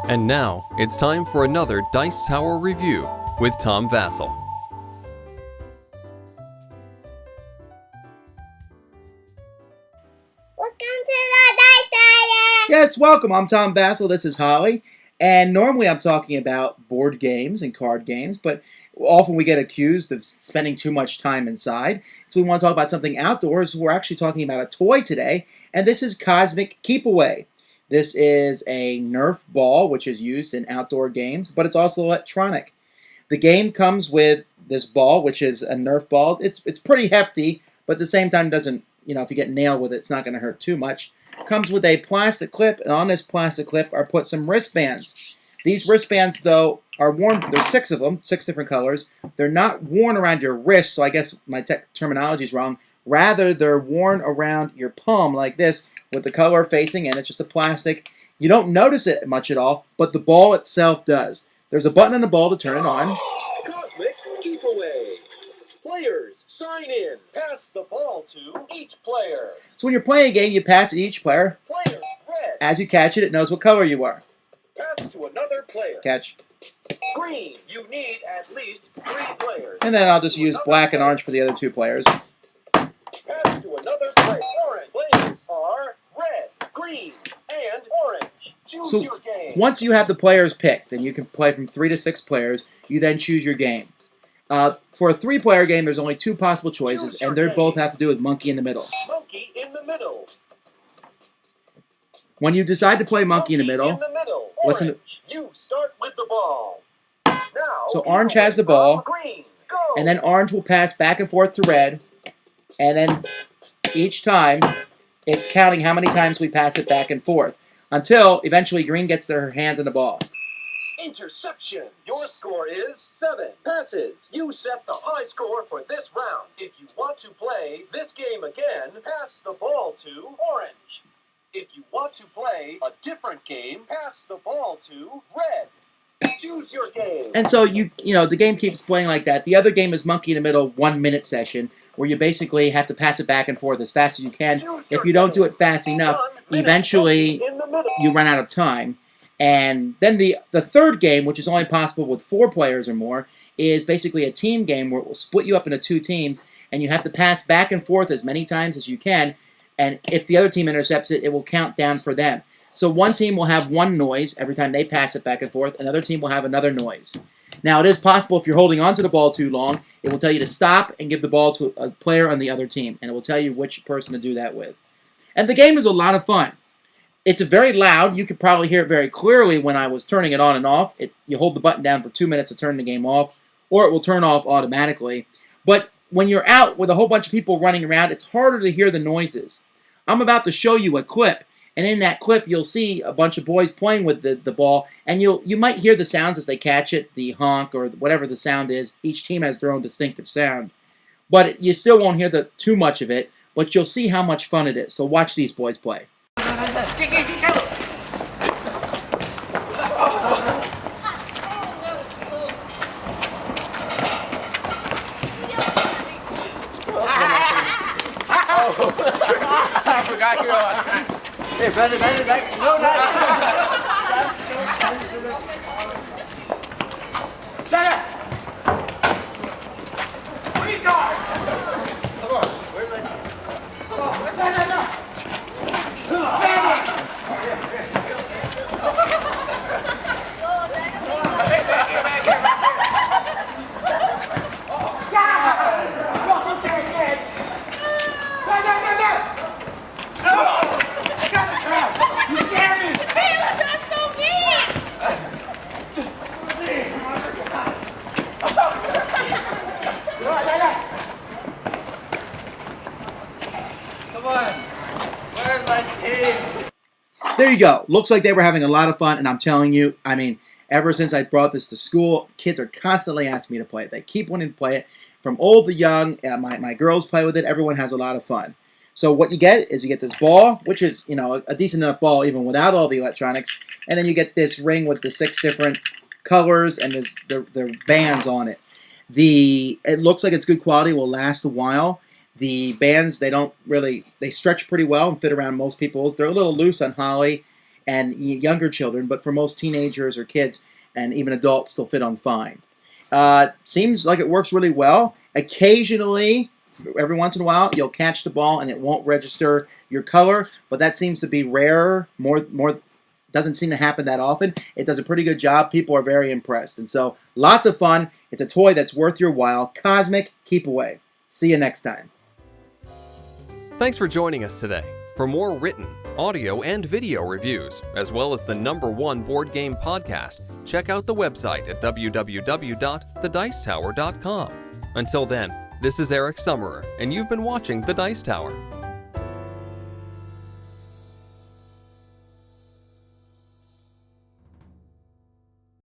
And now, it's time for another Dice Tower review with Tom Vasel. Welcome to the Dice Tower! Yes, welcome. I'm Tom Vasel. This is Holly. And normally I'm talking about board games and card games, but often we get accused of spending too much time inside. So we want to talk about something outdoors. We're actually talking about a toy today, and this is Cosmic Keep Away. This is a Nerf ball, which is used in outdoor games, but it's also electronic. The game comes with this ball, which is a Nerf ball. It's pretty hefty, but at the same time doesn't, if you get nailed with it, it's not going to hurt too much. Comes with a plastic clip, and on this plastic clip are put some wristbands. These wristbands, though, are worn. There's 6 of them, 6 different colors. They're not worn around your wrist, so I guess my terminology is wrong. Rather, they're worn around your palm like this, with the color facing in. It's just a plastic. You don't notice it much at all, but the ball itself does. There's a button on the ball to turn it on. Cosmic Keep Away. Players, sign in. Pass the ball to each player. So when you're playing a game, you pass it to each player. Player red. As you catch it, it knows what color you are. Pass to another player. Catch. Green. You need at least 3 players. And then I'll just use black and orange for the other 2 players. Pass to another player. Orange. Players are red, green, and orange. Choose So your game. once you have the players picked, and you can play from 3 to 6 players, you then choose your game. For a 3-player game, there's only 2 possible choices, and they both have to do with Monkey in the Middle. Monkey in the middle. When you decide to play Monkey in the Middle, listen. Orange, you start with the ball. Now, So orange has the ball, green. Go. and then orange will pass back and forth to red, and then each time, it's counting how many times we pass it back and forth, until eventually green gets their hands on the ball. Interception. Your score is 7 passes. You set the high score for this round. If you want to play this game again, pass the ball to orange. If you want to play a different game, pass the ball to red. Choose your game. And so the game keeps playing like that. The other game is Monkey in the Middle 1-minute session, where you basically have to pass it back and forth as fast as you can. If you don't do it fast enough, eventually you run out of time. And then the third game, which is only possible with 4 players or more, is basically a team game where it will split you up into 2 teams, and you have to pass back and forth as many times as you can. And if the other team intercepts it, it will count down for them. So one team will have 1 noise every time they pass it back and forth. Another team will have another noise. Now, it is possible if you're holding onto the ball too long, it will tell you to stop and give the ball to a player on the other team, and it will tell you which person to do that with. And the game is a lot of fun. It's very loud. You could probably hear it very clearly when I was turning it on and off. You hold the button down for 2 minutes to turn the game off, or it will turn off automatically. But when you're out with a whole bunch of people running around, it's harder to hear the noises. I'm about to show you a clip, and in that clip you'll see a bunch of boys playing with the ball, and you might hear the sounds as they catch it, the honk or whatever the sound is. Each team has their own distinctive sound. But you still won't hear too much of it, but you'll see how much fun it is. So watch these boys play. I forgot you on. Hey, brother, back. No, Dada! Where you going? Come on, where's my... Come on, no. There you go. Looks like they were having a lot of fun, and I'm telling you, ever since I brought this to school, kids are constantly asking me to play it. They keep wanting to play it. From old to young, my girls play with it. Everyone has a lot of fun. So what you get is you get this ball, which is a decent enough ball even without all the electronics, and then you get this ring with the 6 different colors and the bands on it. It looks like it's good quality, will last a while. The bands, they stretch pretty well and fit around most people's. They're a little loose on Holly, and younger children, but for most teenagers or kids and even adults, still fit on fine. Seems like it works really well. Occasionally, every once in a while, you'll catch the ball and it won't register your color, but that seems to be rarer. More doesn't seem to happen that often. It does a pretty good job. People are very impressed, and so lots of fun. It's a toy that's worth your while. Cosmic, keep away. See you next time. Thanks for joining us today. For more written, audio, and video reviews, as well as the #1 board game podcast, check out the website at www.thedicetower.com. Until then, this is Eric Summerer, and you've been watching The Dice Tower.